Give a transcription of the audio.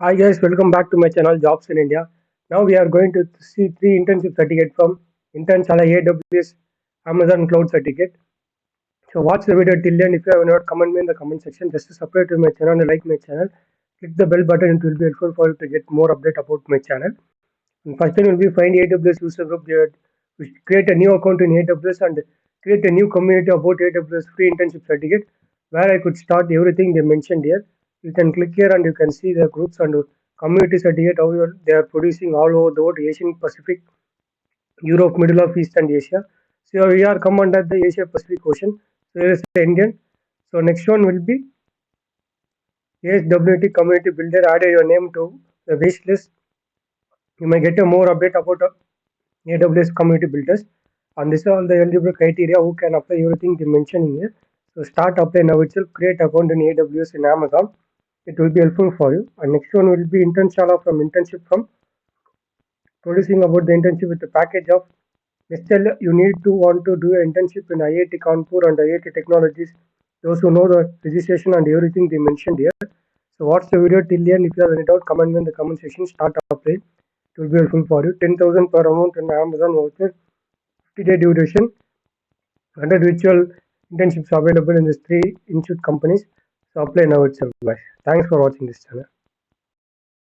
Hi guys, welcome back to my channel Jobs in India. Now we are going to see three internship certificate from Internshala AWS Amazon Cloud Certificate. So watch the video till end. If you have not, comment me in the comment section. Just to subscribe to my channel and like my channel. Click the bell button. It will be helpful for you to get more update about my channel. And first thing will be find AWS user group. There, we create a new account in AWS and create a new community about AWS free internship certificate where I could start everything they mentioned here. You can click here and you can see the groups and community certificate how they are producing all over the world, Asian Pacific, Europe, Middle of East and Asia. So we are come under the Asia Pacific Ocean. So here is the Indian. So next one will be ASWT Community Builder. Add your name to the wish list. You may get a more update about AWS community builders. And this are all the eligible criteria who can apply everything they mentioning here. So start apply now itself, create account in AWS in Amazon. It will be helpful for you. And next one will be Internshala from internship from producing about the internship with the package of still you need to want to do an internship in IIT Kanpur and IIT Technologies. Those who know the registration and everything they mentioned here. So watch the video till the end. If you have any doubt, comment in the comment section. Start apply. It will be helpful for you. 10,000 per amount in Amazon voucher. 50-day duration. 100 virtual internships available in these three institute companies. So apply now itself, guys. Thanks for watching this channel.